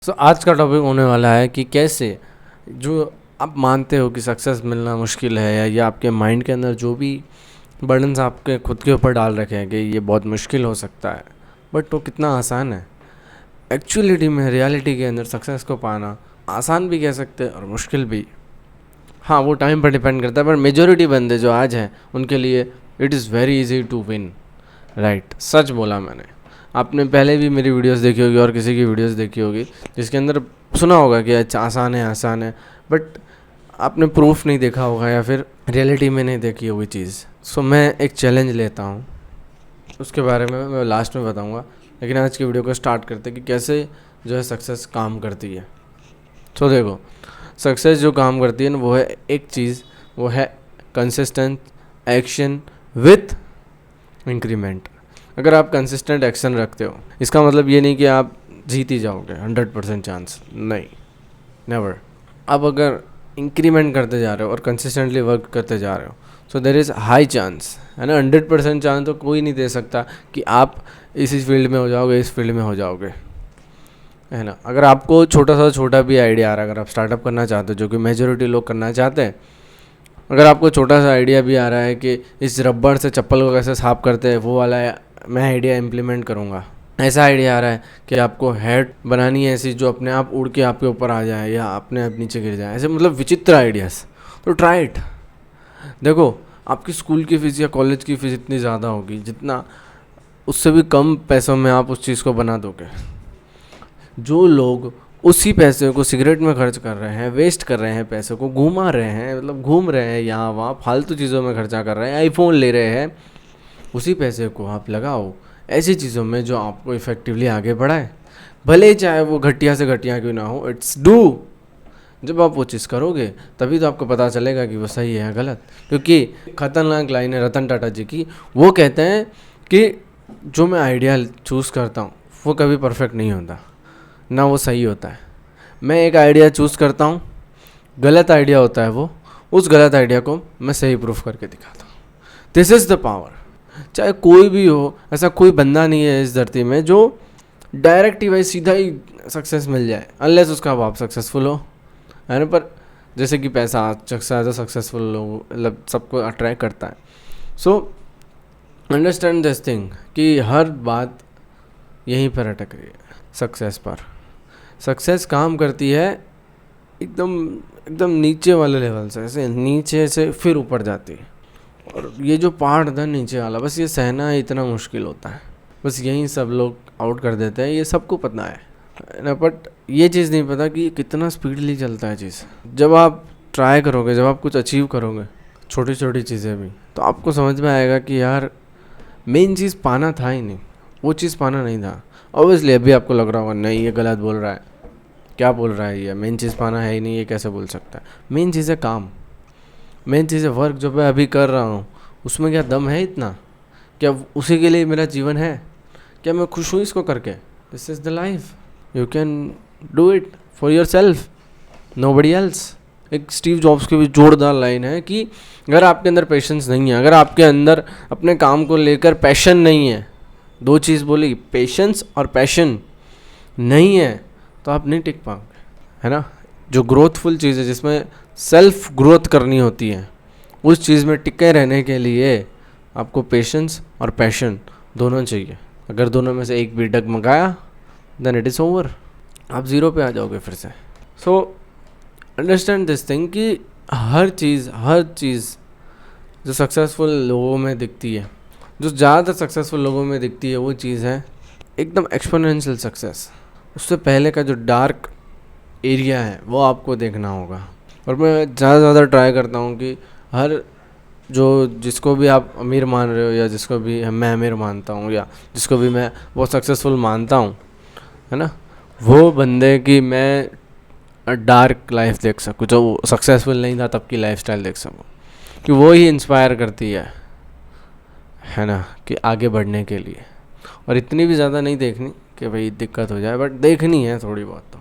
आज का टॉपिक होने वाला है कि कैसे जो आप मानते हो कि सक्सेस मिलना मुश्किल है या आपके माइंड के अंदर जो भी बर्डन्स आपके खुद के ऊपर डाल रखे हैं कि ये बहुत मुश्किल हो सकता है, बट वो कितना आसान है। एक्चुअलिटी में रियलिटी के अंदर सक्सेस को पाना आसान भी कह सकते हैं और मुश्किल भी। हाँ, वो टाइम पर डिपेंड करता है, पर मेजॉरिटी बंदे जो आज हैं उनके लिए it is very easy to win. Right, सच बोला मैंने। आपने पहले भी मेरी वीडियोस देखी होगी और किसी की वीडियोस देखी होगी जिसके अंदर सुना होगा कि अच्छा आसान है, बट आपने प्रूफ नहीं देखा होगा या फिर रियलिटी में नहीं देखी होगी चीज़। मैं एक चैलेंज लेता हूँ, उसके बारे में मैं लास्ट में बताऊँगा, लेकिन आज की वीडियो को स्टार्ट करते हैं कि कैसे जो है सक्सेस काम करती है। देखो, सक्सेस जो काम करती है ना, वो है एक चीज़, वो है कंसिस्टेंट एक्शन विथ इंक्रीमेंट। अगर आप कंसिस्टेंट एक्शन रखते हो, इसका मतलब ये नहीं कि आप जीत ही जाओगे 100% चांस, नहीं, नेवर। आप अगर इंक्रीमेंट करते जा रहे हो और कंसिस्टेंटली वर्क करते जा रहे हो, so there is high chance, है ना। 100% चांस तो कोई नहीं दे सकता कि आप इस फील्ड में हो जाओगे, इस फील्ड में हो जाओगे, है ना। अगर आपको छोटा भी आइडिया आ रहा है, अगर आप स्टार्टअप करना चाहते हो, जो कि मेजॉरिटी लोग करना चाहते हैं, अगर आपको छोटा सा आइडिया भी आ रहा है कि इस रबड़ से चप्पल को कैसे साफ करते हैं, वो वाला मैं आइडिया इम्प्लीमेंट करूँगा। ऐसा आइडिया आ रहा है कि आपको हेड बनानी है ऐसी जो अपने आप उड़ के आपके ऊपर आ जाए या अपने आप नीचे गिर जाए, ऐसे मतलब विचित्र आइडियाज़, तो ट्राई इट। देखो, आपकी स्कूल की फ़ीस या कॉलेज की फ़ीस इतनी ज़्यादा होगी जितना उससे भी कम पैसों में आप उस चीज़ को बना दोगे। जो लोग उसी पैसे को सिगरेट में खर्च कर रहे हैं, वेस्ट कर रहे हैं, पैसे को घुमा रहे हैं, मतलब घूम रहे हैं यहाँ वहाँ, फालतू चीज़ों में खर्चा कर रहे हैं, आईफोन ले रहे हैं, उसी पैसे को आप लगाओ ऐसी चीज़ों में जो आपको इफ़ेक्टिवली आगे बढ़ाए, भले चाहे वो घटिया से घटिया क्यों ना हो। It's do. जब आप वो चीज़ करोगे तभी तो आपको पता चलेगा कि वो सही है या गलत। क्योंकि खतरनाक लाइन है रतन टाटा जी की, वो कहते हैं कि जो मैं आइडिया चूज़ करता हूँ वो कभी परफेक्ट नहीं होता, ना वो सही होता है। मैं एक आइडिया चूज़ करता हूँ, गलत आइडिया होता है वो, उस गलत आइडिया को मैं सही प्रूफ करके दिखाता हूँ। This is the power. चाहे कोई भी हो, ऐसा कोई बंदा नहीं है इस धरती में जो डायरेक्ट ही भाई सीधा ही सक्सेस मिल जाए, अनलेस उसका बाप सक्सेसफुल हो, है ना। पर जैसे कि पैसा ज़्यादा सक्सेसफुल लोग मतलब सबको अट्रैक्ट करता है। सो अंडरस्टैंड दिस थिंग कि हर बात यहीं पर अटक रही है, सक्सेस पर। सक्सेस काम करती है एकदम एकदम नीचे वाले लेवल से, ऐसे नीचे से फिर ऊपर जाती है। और ये जो पहाड़ था नीचे वाला, बस ये सहना इतना मुश्किल होता है, बस यहीं सब लोग आउट कर देते हैं। ये सबको पता है ना, बट ये चीज़ नहीं पता कि कितना स्पीडली चलता है चीज़। जब आप ट्राई करोगे, जब आप कुछ अचीव करोगे, छोटी छोटी चीज़ें भी, तो आपको समझ में आएगा कि यार मेन चीज़ पाना था ही नहीं, वो चीज़ पाना नहीं था। ऑब्वियसली अभी आपको लग रहा होगा नहीं ये गलत बोल रहा है, क्या बोल रहा है ये, मेन चीज़ पाना है ही नहीं, ये कैसे बोल सकता है। मेन चीज़ है काम, मेन चीज़ है वर्क। जो मैं अभी कर रहा हूँ उसमें क्या दम है इतना, क्या उसी के लिए मेरा जीवन है, क्या मैं खुश हूँ इसको करके। This is the life, you can do it for your self, nobody else. एक स्टीव जॉब्स की भी जोरदार लाइन है कि अगर आपके अंदर पेशेंस नहीं है, अगर आपके अंदर अपने काम को लेकर पैशन नहीं है, दो चीज़ बोली, पेशेंस और पैशन नहीं है, तो आप नहीं टिक पाओगे, है ना। जो ग्रोथफुल चीज़ है, जिसमें सेल्फ ग्रोथ करनी होती है, उस चीज़ में टिके रहने के लिए आपको पेशेंस और पैशन दोनों चाहिए। अगर दोनों में से एक भी डगमगाया, देन इट इज़ ओवर, आप ज़ीरो पे आ जाओगे फिर से। सो अंडरस्टैंड दिस थिंग कि हर चीज़ जो सक्सेसफुल लोगों में दिखती है, जो ज़्यादातर सक्सेसफुल लोगों में दिखती है, वो चीज़ है एकदम एक्सपोनेंशियल सक्सेस। उससे पहले का जो डार्क एरिया है वो आपको देखना होगा। और मैं ज़्यादा ट्राई करता हूँ कि हर जिसको भी आप अमीर मान रहे हो, या जिसको भी मैं अमीर मानता हूँ, या जिसको भी मैं बहुत सक्सेसफुल मानता हूँ, है ना, वो बंदे की मैं डार्क लाइफ देख सकूँ, जो सक्सेसफुल नहीं था तब की लाइफस्टाइल देख सकूँ, कि वो ही इंस्पायर करती है ना, कि आगे बढ़ने के लिए। और इतनी भी ज़्यादा नहीं देखनी कि भाई दिक्कत हो जाए, बट देखनी है थोड़ी बहुत, तो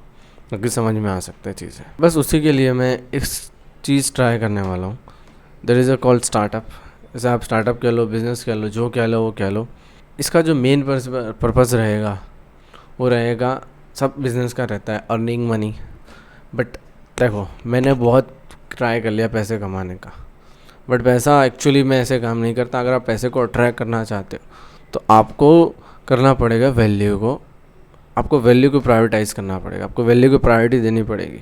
ताकि समझ में आ सकता है चीज़ें। बस उसी के लिए मैं इस चीज़ ट्राई करने वाला हूँ। There is a called startup. जैसे आप स्टार्टअप कह लो, बिज़नेस कह लो, जो कह लो वो कह लो, इसका जो मेन पर्पज़ रहेगा वो रहेगा सब बिजनेस का रहता है अर्निंग मनी, बट देखो मैंने बहुत ट्राई कर लिया पैसे कमाने का, बट पैसा एक्चुअली में ऐसे काम नहीं करता। अगर आप पैसे को अट्रैक्ट करना चाहते हो तो आपको करना पड़ेगा वैल्यू को, आपको वैल्यू को प्रायोरिटाइज़ करना पड़ेगा, आपको वैल्यू को प्रायोरिटी देनी पड़ेगी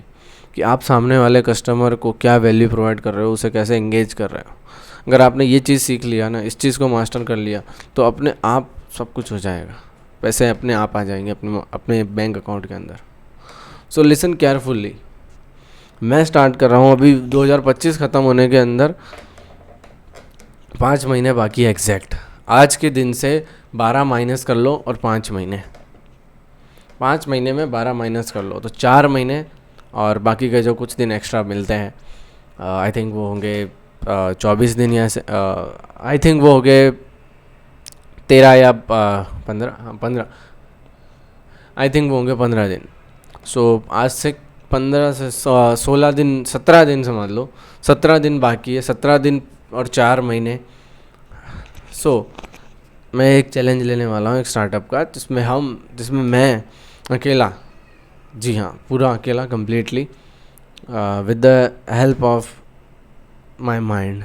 कि आप सामने वाले कस्टमर को क्या वैल्यू प्रोवाइड कर रहे हो, उसे कैसे एंगेज कर रहे हो। अगर आपने ये चीज़ सीख लिया ना, इस चीज़ को मास्टर कर लिया, तो अपने आप सब कुछ हो जाएगा, पैसे अपने आप आ जाएंगे अपने बैंक अकाउंट के अंदर। सो लिसन केयरफुल्ली, मैं स्टार्ट कर रहा हूँ अभी 2025 ख़त्म होने के अंदर 5 महीने बाकी है एग्जैक्ट। आज के दिन से 12 माइनस कर लो और 5 महीने, 5 महीने में 12 माइनस कर लो तो 4 महीने, और बाकी के जो कुछ दिन एक्स्ट्रा मिलते हैं आई थिंक वो होंगे 24 दिन, या आई थिंक वो हो गए 13 या 15 आई थिंक वो होंगे 15 दिन। सो आज से 15 से 16 दिन, 17 दिन समझ लो, 17 दिन बाकी है, 17 दिन और 4 महीने। सो मैं एक चैलेंज लेने वाला हूँ एक स्टार्टअप का, जिसमें मैं अकेला, जी हाँ पूरा अकेला completely, with the help of my mind,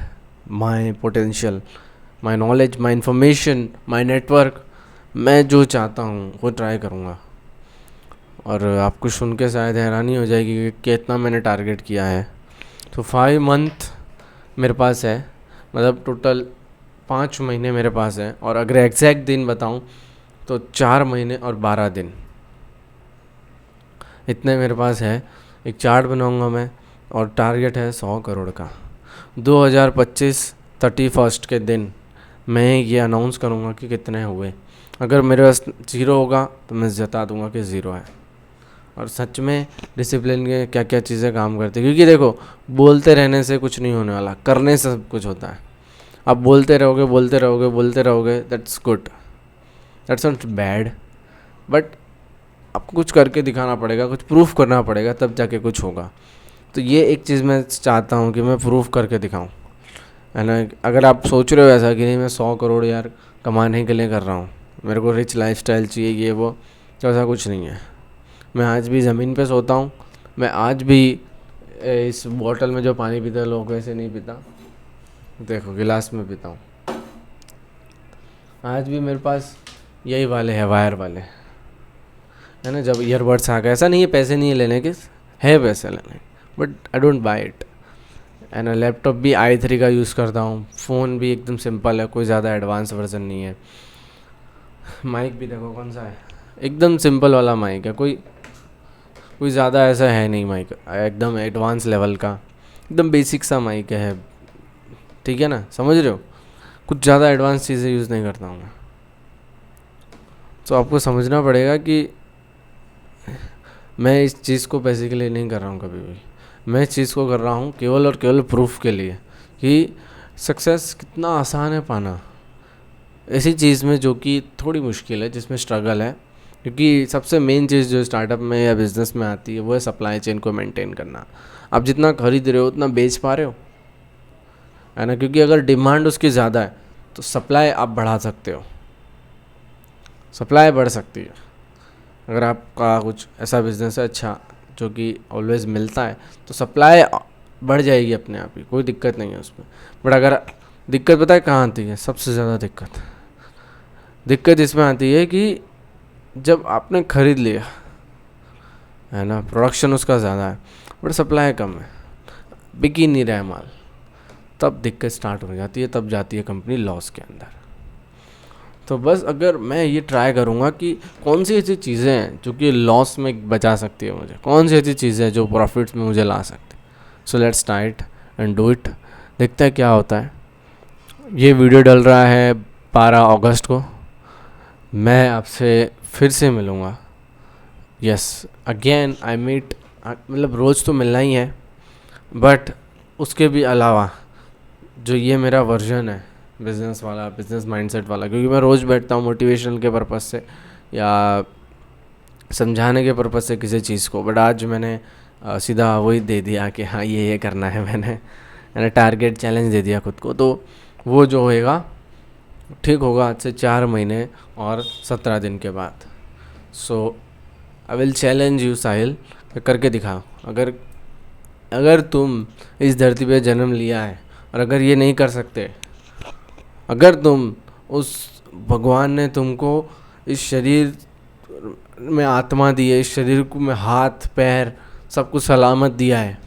my potential, my knowledge, my information, my network, मैं जो चाहता हूँ वो ट्राई करूँगा। और आपको सुन के शायद हैरानी हो जाएगी कि कितना मैंने टारगेट किया है। तो 5 मंथ मेरे पास है, मतलब टोटल 5 महीने मेरे पास है, और अगर एग्जैक्ट दिन बताऊं तो 4 महीने और 12 दिन, इतने मेरे पास है। एक चार्ट बनाऊंगा मैं, और टारगेट है 100 करोड़ का। 2025 31 के दिन मैं ये अनाउंस करूंगा कि कितने हुए। अगर मेरे पास 0 होगा तो मैं जता दूंगा कि 0 है। और सच में डिसिप्लिन के क्या क्या चीज़ें काम करती है, क्योंकि देखो बोलते रहने से कुछ नहीं होने वाला, करने से सब कुछ होता है। आप बोलते रहोगे बोलते रहोगे बोलते रहोगे, that's good, that's not bad, but आपको कुछ करके दिखाना पड़ेगा, कुछ प्रूफ करना पड़ेगा, तब जाके कुछ होगा। तो ये एक चीज़ मैं चाहता हूँ कि मैं प्रूफ करके दिखाऊँ, है ना। अगर आप सोच रहे हो ऐसा कि नहीं मैं 100 करोड़ यार कमाने के लिए कर रहा हूँ, मेरे को रिच लाइफस्टाइल चाहिए ये वो, तो ऐसा कुछ नहीं है। मैं आज भी ज़मीन पे सोता हूँ, मैं आज भी इस बॉटल में जो पानी पीता लोग वैसे नहीं पीता, देखो गिलास में पीता हूँ। आज भी मेरे पास यही वाले है, वायर वाले, है ना। जब ईयरबड्स आ गए, ऐसा नहीं है पैसे नहीं है लेने के, है पैसे लेने, but I don't buy it, है ना। लैपटॉप भी i3 का यूज़ करता हूँ, फ़ोन भी एकदम सिंपल है, कोई ज़्यादा एडवांस वर्जन नहीं है। माइक भी देखो कौन सा है, एकदम सिंपल वाला माइक है, कोई ज़्यादा ऐसा है नहीं माइक, एकदम एडवांस लेवल का, एकदम बेसिक सा माइक है, ठीक है ना, समझ रहे हो। कुछ ज़्यादा एडवांस चीज़ें यूज़ नहीं करता हूँ मैं। तो आपको समझना पड़ेगा कि मैं इस चीज़ को पैसे के लिए नहीं कर रहा हूँ कभी भी, मैं इस चीज़ को कर रहा हूँ केवल और केवल प्रूफ के लिए कि सक्सेस कितना आसान है पाना, ऐसी चीज़ में जो कि थोड़ी मुश्किल है, जिसमें स्ट्रगल है। क्योंकि सबसे मेन चीज़ जो स्टार्टअप में या बिज़नेस में आती है वो है सप्लाई चेन को मेंटेन करना। आप जितना खरीद रहे हो उतना बेच पा रहे हो, है ना। क्योंकि अगर डिमांड उसकी ज़्यादा है तो सप्लाई आप बढ़ा सकते हो, सप्लाई बढ़ सकती है। अगर आपका कुछ ऐसा बिज़नेस है अच्छा जो कि ऑलवेज़ मिलता है तो सप्लाई बढ़ जाएगी अपने आप ही, कोई दिक्कत नहीं है उसमें। बट अगर दिक्कत पता है कहाँ आती है, सबसे ज़्यादा दिक्कत इसमें आती है कि जब आपने ख़रीद लिया, है ना, प्रोडक्शन उसका ज़्यादा है बट सप्लाई कम है, बिक ही नहीं रहा है माल, तब दिक्कत स्टार्ट हो जाती है, तब जाती है कंपनी लॉस के अंदर। तो बस अगर मैं ये ट्राई करूँगा कि कौन सी ऐसी चीज़ें हैं जो कि लॉस में बचा सकती है मुझे, कौन सी ऐसी चीज़ें हैं जो प्रॉफिट्स में मुझे ला सकती है। So let's start and do it, देखते हैं क्या होता है। ये वीडियो डल रहा है 12 अगस्त को, मैं आपसे फिर से मिलूँगा। यस अगेन आई मीट, मतलब रोज़ तो मिलना ही है, बट उसके भी अलावा जो ये मेरा वर्जन है बिज़नेस वाला, बिज़नेस माइंडसेट वाला, क्योंकि मैं रोज़ बैठता हूँ मोटिवेशनल के पर्पज़ से या समझाने के पर्पज़ से किसी चीज़ को, बट आज मैंने सीधा वही दे दिया कि हाँ ये करना है, मैंने टारगेट चैलेंज दे दिया खुद को। तो वो जो होएगा ठीक होगा आज से 4 महीने और 17 दिन के बाद। सो आई विल चैलेंज यू साहिल, करके दिखाओ। अगर अगर तुम इस धरती पे जन्म लिया है और अगर ये नहीं कर सकते, अगर तुम उस भगवान ने तुमको इस शरीर में आत्मा दी है, इस शरीर को में हाथ पैर सब कुछ सलामत दिया है,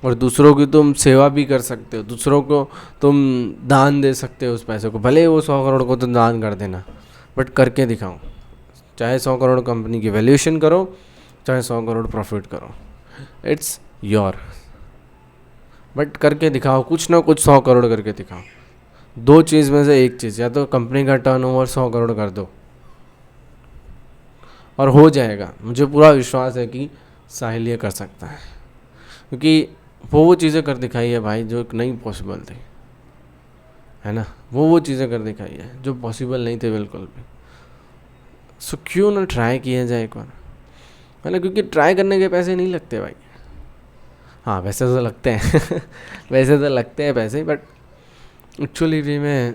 और दूसरों की तुम सेवा भी कर सकते हो, दूसरों को तुम दान दे सकते हो उस पैसे को, भले वो 100 करोड़ को तुम दान कर देना, बट करके दिखाओ। चाहे 100 करोड़ कंपनी की वैल्यूएशन करो, चाहे 100 करोड़ प्रॉफिट करो, इट्स योर, बट करके दिखाओ कुछ ना कुछ, 100 करोड़ करके दिखाओ। दो चीज़ में से एक चीज़, या तो कंपनी का टर्नओवर 100 करोड़ कर दो और हो जाएगा। मुझे पूरा विश्वास है कि साहिल ये कर सकता है, क्योंकि वो चीज़ें कर दिखाई है भाई जो नहीं पॉसिबल थी, है ना। वो चीज़ें कर दिखाई है जो पॉसिबल नहीं थे बिल्कुल भी। सो क्यों ना ट्राई किया जाए एक बार, है ना, क्योंकि ट्राई करने के पैसे नहीं लगते भाई। हाँ वैसे तो लगते हैं वैसे तो लगते हैं पैसे, बट एक्चुअली भी में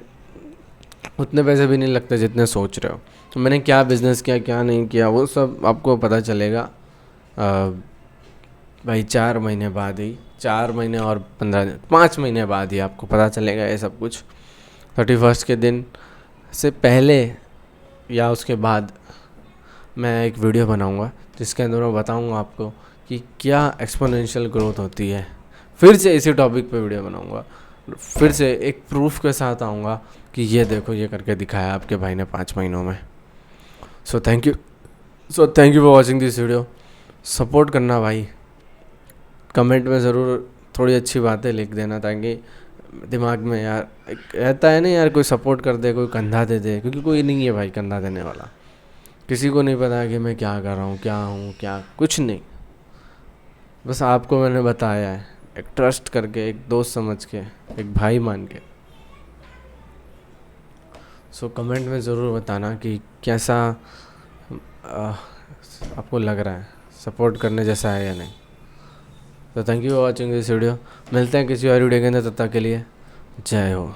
उतने पैसे भी नहीं लगते जितने सोच रहे हो। तो मैंने क्या बिज़नेस किया क्या नहीं किया वो सब आपको पता चलेगा भाई 4 महीने बाद ही, 4 महीने और 15 दिन, 5 महीने बाद ही आपको पता चलेगा ये सब कुछ। 31 के दिन से पहले या उसके बाद मैं एक वीडियो बनाऊंगा जिसके अंदर मैं बताऊंगा आपको कि क्या एक्सपोनेंशियल ग्रोथ होती है। फिर से इसी टॉपिक पे वीडियो बनाऊंगा, फिर से एक प्रूफ के साथ आऊँगा कि ये देखो ये करके दिखाया आपके भाई ने 5 महीनों में। So thank you for watching this video. Support करना भाई, कमेंट में ज़रूर थोड़ी अच्छी बातें लिख देना, ताकि दिमाग में यार एक रहता है ना यार, कोई सपोर्ट कर दे, कोई कंधा दे दे, क्योंकि कोई नहीं है भाई कंधा देने वाला। किसी को नहीं पता कि मैं क्या कर रहा हूँ, क्या हूँ, क्या कुछ नहीं। बस आपको मैंने बताया है एक ट्रस्ट करके, एक दोस्त समझ के, एक भाई मान के। सो कमेंट में ज़रूर बताना कि कैसा आपको लग रहा है, सपोर्ट करने जैसा है या नहीं। तो thank you for watching this video. मिलते हैं किसी और वीडियो के अंदर, तब तक के लिए जय हो।